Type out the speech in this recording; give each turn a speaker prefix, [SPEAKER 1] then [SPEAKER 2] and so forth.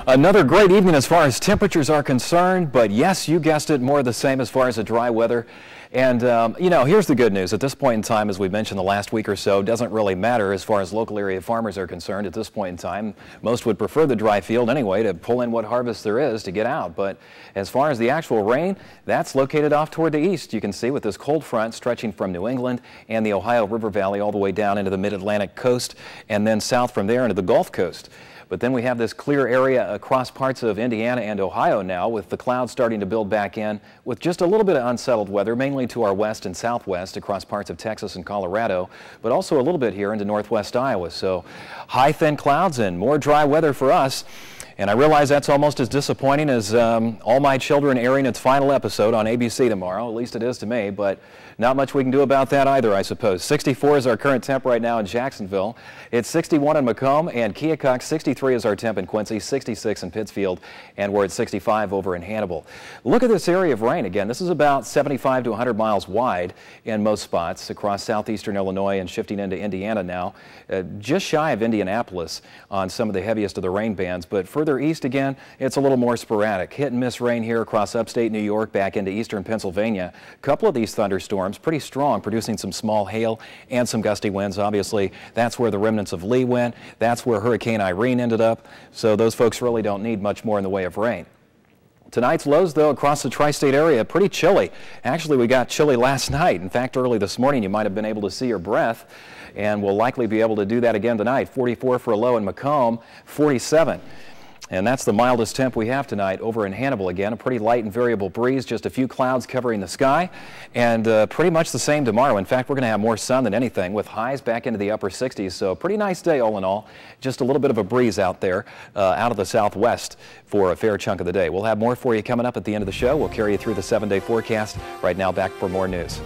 [SPEAKER 1] Another great evening as far as temperatures are concerned, but yes, you guessed it, more of the same as far as the dry weather. And, here's the good news. At this point in time, as we've mentioned the last week or so, doesn't really matter as far as local area farmers are concerned at this point in time. Most would prefer the dry field anyway to pull in what harvest there is to get out. But as far as the actual rain, that's located off toward the east. You can see with this cold front stretching from New England and the Ohio River Valley all the way down into the mid-Atlantic coast and then south from there into the Gulf Coast. But then we have this clear area across parts of Indiana and Ohio now, with the clouds starting to build back in with just a little bit of unsettled weather, mainly to our west and southwest across parts of Texas and Colorado, but also a little bit here into northwest Iowa. So high, thin clouds and more dry weather for us. And I realize that's almost as disappointing as All My Children airing its final episode on ABC tomorrow. At least it is to me, but not much we can do about that either, I suppose. 64 is our current temp right now in Jacksonville. It's 61 in Macomb and Keokuk. 63 is our temp in Quincy, 66 in Pittsfield, and we're at 65 over in Hannibal. Look at this area of rain again. This is about 75 to 100 miles wide in most spots across southeastern Illinois and shifting into Indiana now. Just shy of Indianapolis on some of the heaviest of the rain bands, but further east again, it's a little more sporadic. Hit and miss rain here across upstate New York back into eastern Pennsylvania. A couple of these thunderstorms pretty strong, producing some small hail and some gusty winds. Obviously, that's where the remnants of Lee went. That's where Hurricane Irene ended up. So those folks really don't need much more in the way of rain. Tonight's lows, though, across the tri-state area, pretty chilly. Actually, we got chilly last night. In fact, early this morning, you might have been able to see your breath, and we'll likely be able to do that again tonight. 44 for a low in Macomb, 47. And that's the mildest temp we have tonight over in Hannibal again. A pretty light and variable breeze, just a few clouds covering the sky, and pretty much the same tomorrow. In fact, we're going to have more sun than anything, with highs back into the upper 60s. So pretty nice day all in all. Just a little bit of a breeze out there out of the southwest for a fair chunk of the day. We'll have more for you coming up at the end of the show. We'll carry you through the 7-day forecast. Right now, back for more news.